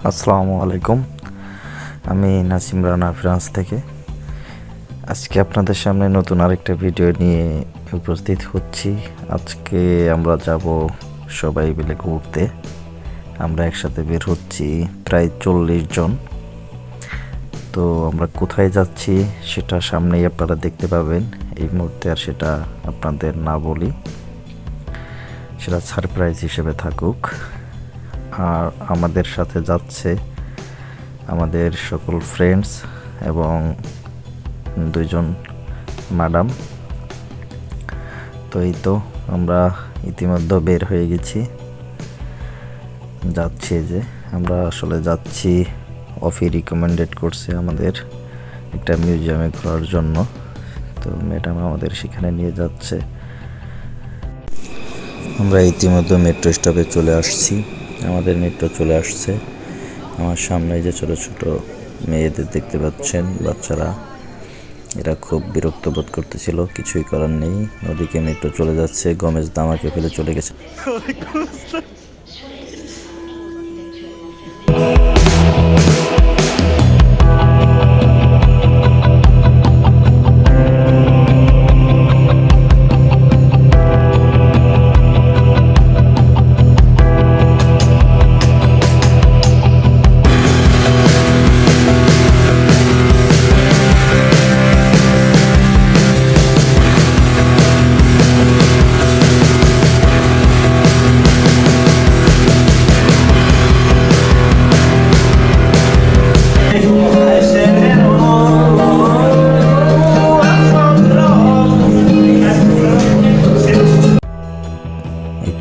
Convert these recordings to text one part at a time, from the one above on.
আসসালামু আলাইকুম। আমি নাসিম রানা ফ্রান্স থেকে আজকে আপনাদের সামনে নতুন আরেকটা ভিডিও নিয়ে উপস্থিত হচ্ছি। আজকে আমরা যাব সবাই মিলে ঘুরতে। আমরা একসাথে বের হচ্ছি প্রায় 40 জন। তো আমরা কোথায় যাচ্ছি সেটা সামনেই আপনারা দেখতে পাবেন। এই মুহূর্তে আর সেটা আপনাদের না বলি, সেটা সারপ্রাইজ হিসেবে থাকুক। আর আমাদের সাথে যাচ্ছে আমাদের সকল ফ্রেন্ডস এবং 2জন ম্যাডাম। তো এই তো আমরা ইতিমধ্যে বের হয়ে গেছি, যাচ্ছি। যে আমরা আসলে যাচ্ছি, অফি রিকমেন্ডেড করছে আমাদের একটা মিউজিয়ামে ঘোরার জন্য। তো ম্যাডাম আমাদের সেখানে নিয়ে যাচ্ছে। আমরা ইতিমধ্যে মেট্রো স্টপে চলে আসছি। আমাদের মেট্রো চলে আসছে। আমার সামনে যে ছোট ছোট মেয়েদের দেখতে পাচ্ছেন, বাচ্চারা, এরা খুব বিরক্ত বোধ করতেছিল। কিছুই করার নেই, ওদিকে মেট্রো চলে যাচ্ছে। গমেজ দামাকে ফেলে চলে গেছে।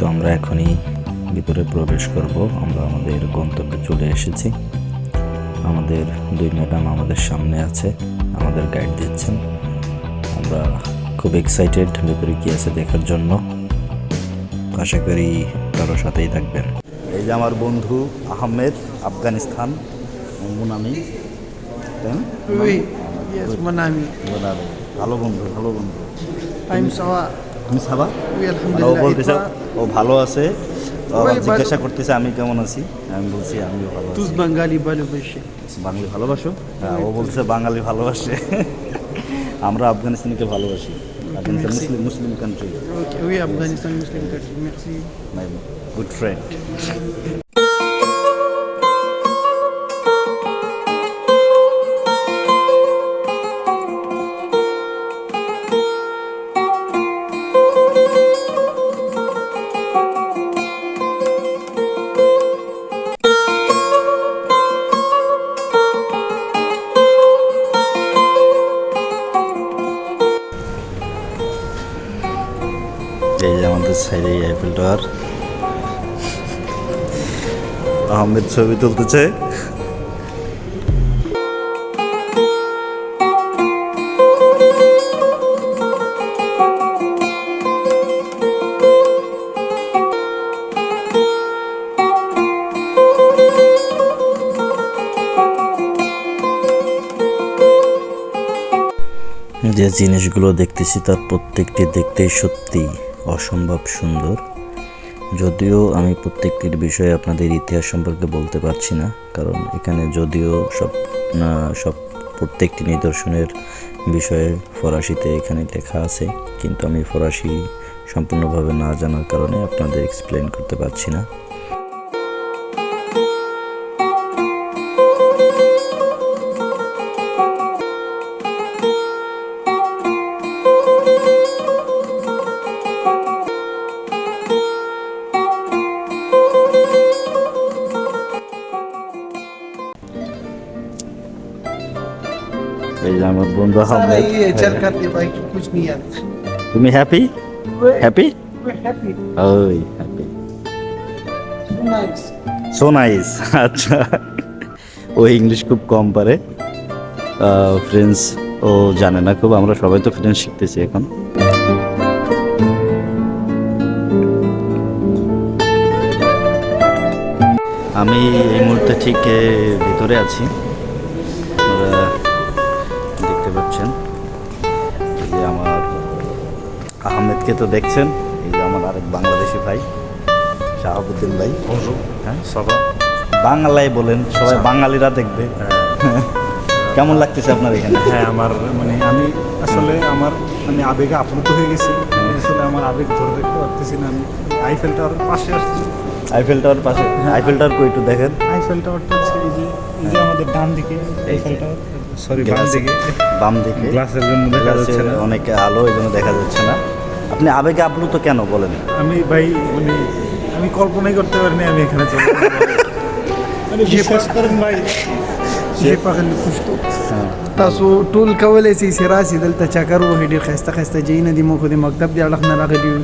তো আমরা এখনই ভিতরে প্রবেশ করব। আমরা আমাদের গন্তব্যে চলে এসেছি। আমাদের 2 ম্যাডাম আমাদের সামনে আছে, আমাদের গাইড দিচ্ছেন। আমরা খুব এক্সাইটেড ভিতরে কি আছে দেখার জন্য। আশা করি কারোর সাথেই থাকবেন। এই যে আমার বন্ধু আহমেদ, আফগানিস্তান। মুনামি, ভালো বন্ধু, ভালো বন্ধু। তুমি সাবা? ও বলতেছে ও ভালো আছে। জিজ্ঞাসা করতেছে আমি কেমন আছি। আমি বলছি আমিও ভালো আছি। বাঙালি ভালোবাসে। বাঙালি ভালোবাসো? হ্যাঁ, ও বলছে বাঙালি ভালোবাসে। আমরা আফগানিস্তানকে ভালোবাসি। Afghanistan Muslim country. ওই Afghanistan Muslim country. Mercy my good friend. এই যে আমাদের সাইডে আইফেল টাওয়ার। আহমেদ ছবি তুলতেছে। যে জিনিসগুলো দেখতেছি তার প্রত্যেকটি দেখতেই সত্যি অসম্ভব সুন্দর। যদিও আমি প্রত্যেকটির বিষয়ে আপনাদের ইতিহাস সম্পর্কে বলতে পারছি না, কারণ এখানে যদিও সব প্রত্যেকটি নিদর্শনের বিষয়ে ফরাসিতে এখানে লেখা আছে, কিন্তু আমি ফরাসি সম্পূর্ণভাবে না জানার কারণে আপনাদের এক্সপ্লেন করতে পারছি না। এই যে আমার বন্ধু আহমেদ। তুমি হ্যাপি? হ্যাপি? ওই হ্যাপি, সো নাইস। আচ্ছা, ও ইংলিশ খুব কম পারে, ফ্রেঞ্চ ও জানে না খুব। আমরা সবাই তো ফ্রেঞ্চ শিখতেছি এখন। আমি এই মুহূর্তে ঠিক ভিতরে আছি। দেখতে পাচ্ছেন এই যে আমার আহমেদকে তো দেখছেন। এই যে আমার আরেক বাংলাদেশি ভাই শাহাবুদ্দিন ভাই। হ্যাঁ, সবা বাংলায় বলেন, সবাই বাঙালিরা দেখবে। কেমন লাগতেছে আপনার এখানে? হ্যাঁ, আমার মানে আমি আসলে আমার মানে আবেগে আপ্লুত হয়ে গেছি। আসলে আমার আবেগ ধরে রাখতে পারতেছি না। আমি আইফেল টাওয়ারের পাশে আসছি। আইফেল টাওয়ার পাশে? আইফেল টাওয়ার কই একটু দেখেন। আইফেল টাওয়ারটা হচ্ছে এই যে আমাদের ডান দিকে আইফেল টাওয়ার, সরি বাম দিকে। বাম দিকে গ্লাসের জন্য দেখা যাচ্ছে না। অনেক আলো, এই জন্য দেখা যাচ্ছে না। আপনি আবেগে আপ্লুত কেন বলেন? আমি ভাই মানে আমি কল্পনাই করতে পারিনি আমি এখানে চলে আসবো। মানে বিশ্বাস করেন ভাই, جيبها اللي كشتو تاسو ټول کولای شئ چې راسي دلته چکر وهي ډېر ښایسته ښایسته ځایونه دي موږ خو د مکتب د اړخ نه راغلي یو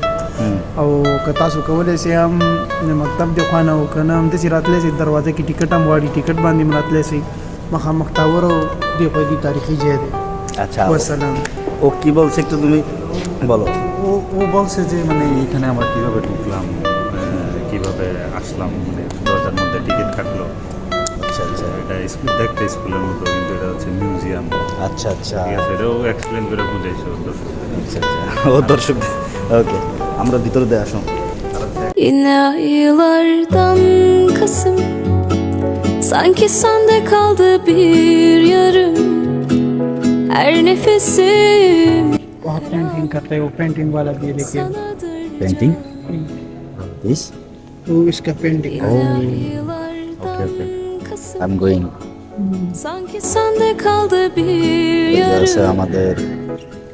او که تاسو کولی شئ هم د مکتب د خوا نه او که نه همداسې راتلی شئ دروازه کې ټیکټ هم غواړي ټیکټ باندې هم راتلی شئ مخامخ ټاور او دې خوا دې تاریخي ځای دی আচ্ছা, والسلام ও কি বলছে একটু তুমি বলো। ও বলছে যে মানে এখানে আমরা কিভাবে ঢুকলাম, কিভাবে আসলাম, মানে দরজার মধ্যে টিকিট কাটলো। আচ্ছা আচ্ছা এটা স্কুল দেখতে স্কুলের মতো, কিন্তু এটা হচ্ছে মিউজিয়াম। আচ্ছা আচ্ছা ঠিক আছে, এটাও এক্সপ্লেন করে বুঝাইছে ওর দর্শক। আচ্ছা আচ্ছা, ও দর্শক। ওকে, আমরা ভিতরে দিয়ে আসুন। Yine aylardan Kasım, sanki sende kaldı bir yarım. Her nefesim वहाँ पेंटिंग करता है वो पेंटिंग वाला भी है लेकिन sanadır. পেন্টিং দিস वो इसका painting Aylardan Kasım, I am going. sanki sende kaldı bir এই যে আছে yarım. আমাদের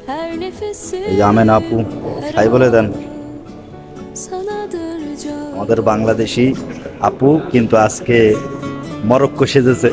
Her nefesim এই যে আমেন আপু, হাই বলে দেন। sanadır can. আমাদের বাংলাদেশি আপু কিন্তু আজকে মরক্কো সেজেছে।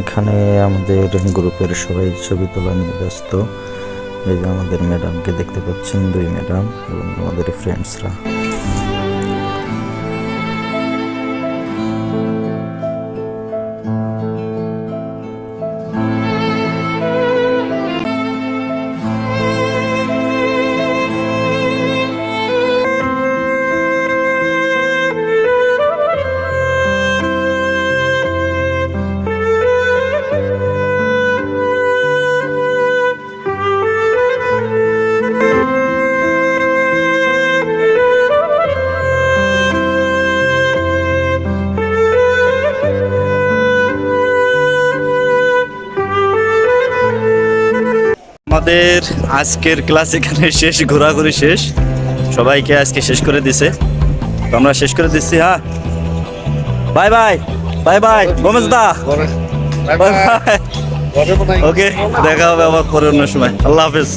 এখানে আমাদের গ্রুপের সবাই ছবি তোলা নিয়ে ব্যস্ত। এই যে আমাদের ম্যাডামকে দেখতে পাচ্ছেন, 2 ম্যাডাম এবং আমাদের ফ্রেন্ডসরা। আমাদের আজকের ক্লাস এখানে শেষ, ঘোরাঘুরি শেষ, সবাইকে আজকে শেষ করে দিছে। তো আমরা শেষ করে দিচ্ছি। হ্যাঁ, bye bye bye bye Gomez দা, বাই বাই। ওকে, দেখা হবে আবার পরে অন্য সময়। আল্লাহ হাফেজ।